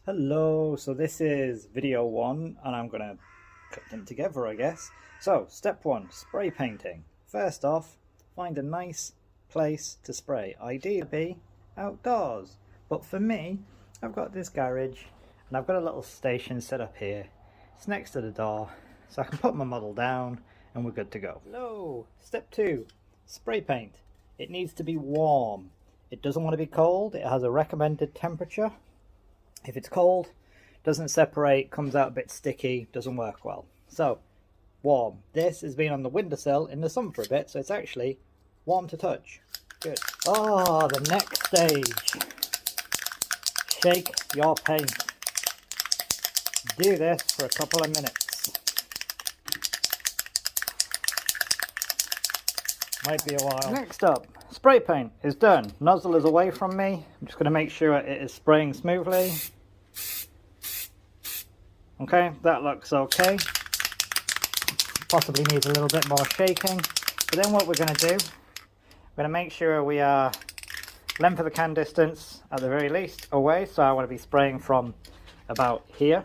Hello, so this is video one and I'm gonna cut them together, I guess. So, step one, spray painting. First off, find a nice place to spray. Ideally be outdoors. But for me, I've got this garage and I've got a little station set up here. It's next to the door, so I can put my model down and we're good to go. Hello, step two, spray paint. It needs to be warm. It doesn't want to be cold. It has a recommended temperature. If it's cold, doesn't separate, comes out a bit sticky, doesn't work well. So, warm. This has been on the windowsill in the sun for a bit, so it's actually warm to touch. Good. Oh, the next stage. Shake your paint. Do this for a couple of minutes. Might be a while. Next up, spray paint is done. Nozzle is away from me. I'm just going to make sure it is spraying smoothly. Okay, that looks okay. Possibly needs a little bit more shaking. But then what we're going to do, we're going to make sure we are length of the can distance at the very least away. So I want to be spraying from about here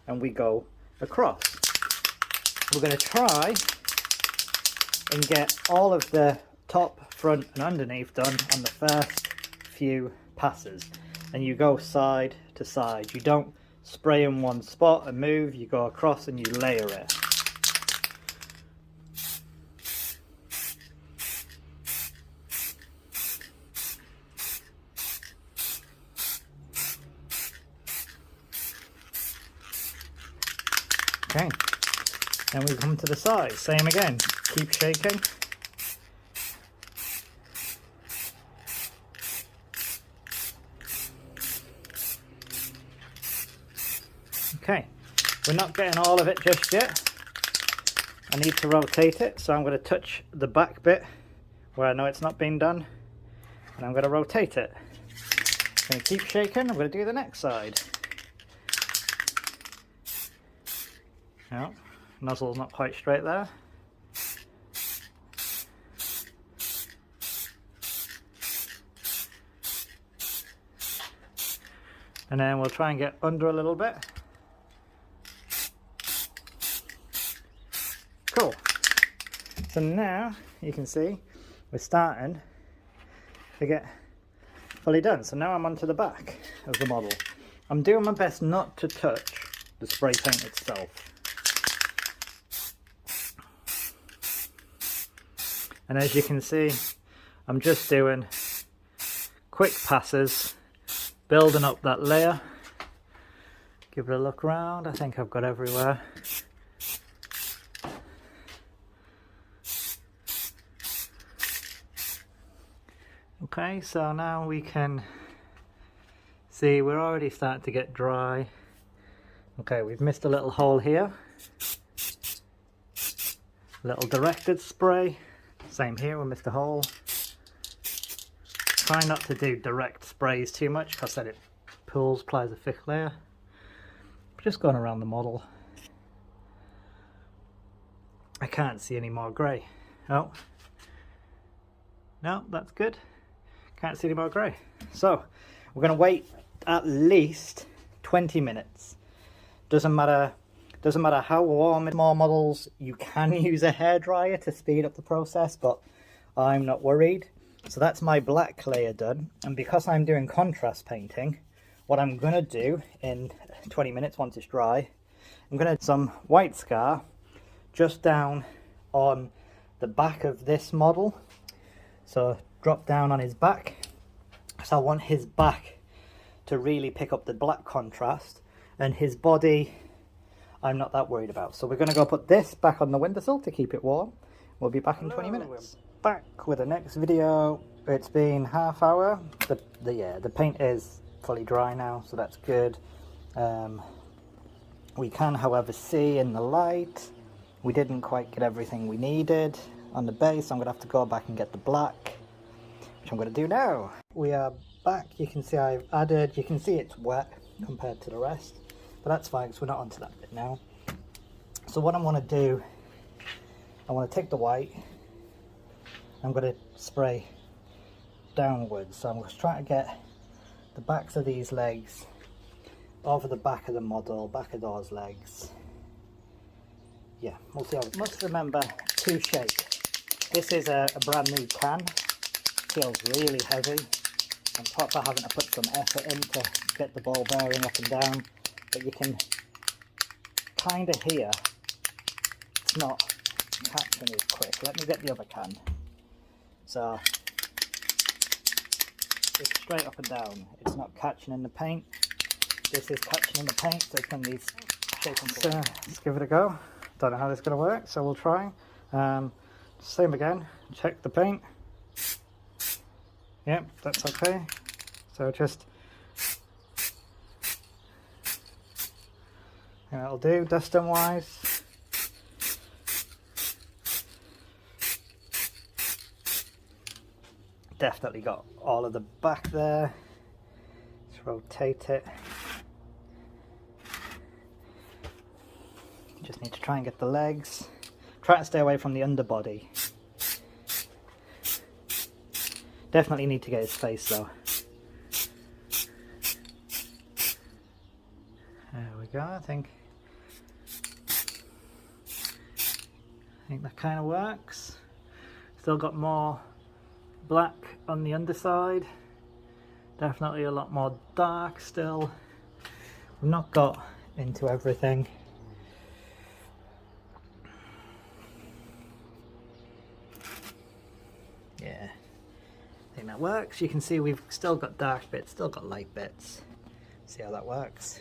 and we go across. We're going to try and get all of the top, front and underneath done on the first few passes. And you go side to side. You don't spray in one spot and move, you go across and you layer it. Okay, then we come to the side, same again, keep shaking. Okay, we're not getting all of it just yet. I need to rotate it, so I'm going to touch the back bit where I know it's not been done, and I'm going to rotate it. I'm going to keep shaking. I'm going to do the next side. No, nozzle's not quite straight there. And then we'll try and get under a little bit. Cool. So now you can see we're starting to get fully done. So now I'm onto the back of the model. I'm doing my best not to touch the spray paint itself. And as you can see, I'm just doing quick passes, building up that layer. Give it a look around. I think I've got everywhere. Okay, so now we can see we're already starting to get dry. Okay, we've missed a little hole here. Little directed spray. Same here, we missed a hole. Try not to do direct sprays too much because then it pulls, applies a thick layer. Just going around the model. I can't see any more grey. Oh. No, that's good. Can't see any more grey. So we're going to wait at least 20 minutes. Doesn't matter how warm. In more models you can use a hairdryer to speed up the process, but I'm not worried. So that's my black layer done, and because I'm doing contrast painting, what I'm going to do in 20 minutes once it's dry, I'm going to add some white scar just down on the back of this model. So drop down on his back, so I want his back to really pick up the black contrast, and his body I'm not that worried about. So we're going to go put this back on the windowsill to keep it warm. We'll be back in 20 minutes. We're back with the next video. It's been half hour. The paint is fully dry now, so that's good. We can however see in the light we didn't quite get everything we needed on the base. I'm going to have to go back and get the black, which I'm going to do now. We are back. You can see I've added, you can see it's wet compared to the rest, but that's fine because we're not onto that bit now. So what I want to do, I want to take the white, I'm going to spray downwards. So I'm just trying to get the backs of these legs over the back of the model, back of those legs. Yeah, we'll see how it must remember to shake. This is a brand new can. Feels really heavy. I'm proper having to put some effort in to get the ball bearing up and down, but you can kind of hear it's not catching as quick. Let me get the other can. So it's straight up and down. It's not catching in the paint. This is catching in the paint, so it's going to need shaking. So let's give it a go. Don't know how this is going to work, so we'll try. Same again. Check the paint. Yep, that's okay. So just that'll do, dusting wise. Definitely got all of the back there. Let's rotate it. Just need to try and get the legs. Try to stay away from the underbody. Definitely need to get his face though. There we go, I think that kind of works. Still got more black on the underside. Definitely a lot more dark still. We've not got into everything. Yeah, I think that works. You can see we've still got dark bits, still got light bits. See how that works.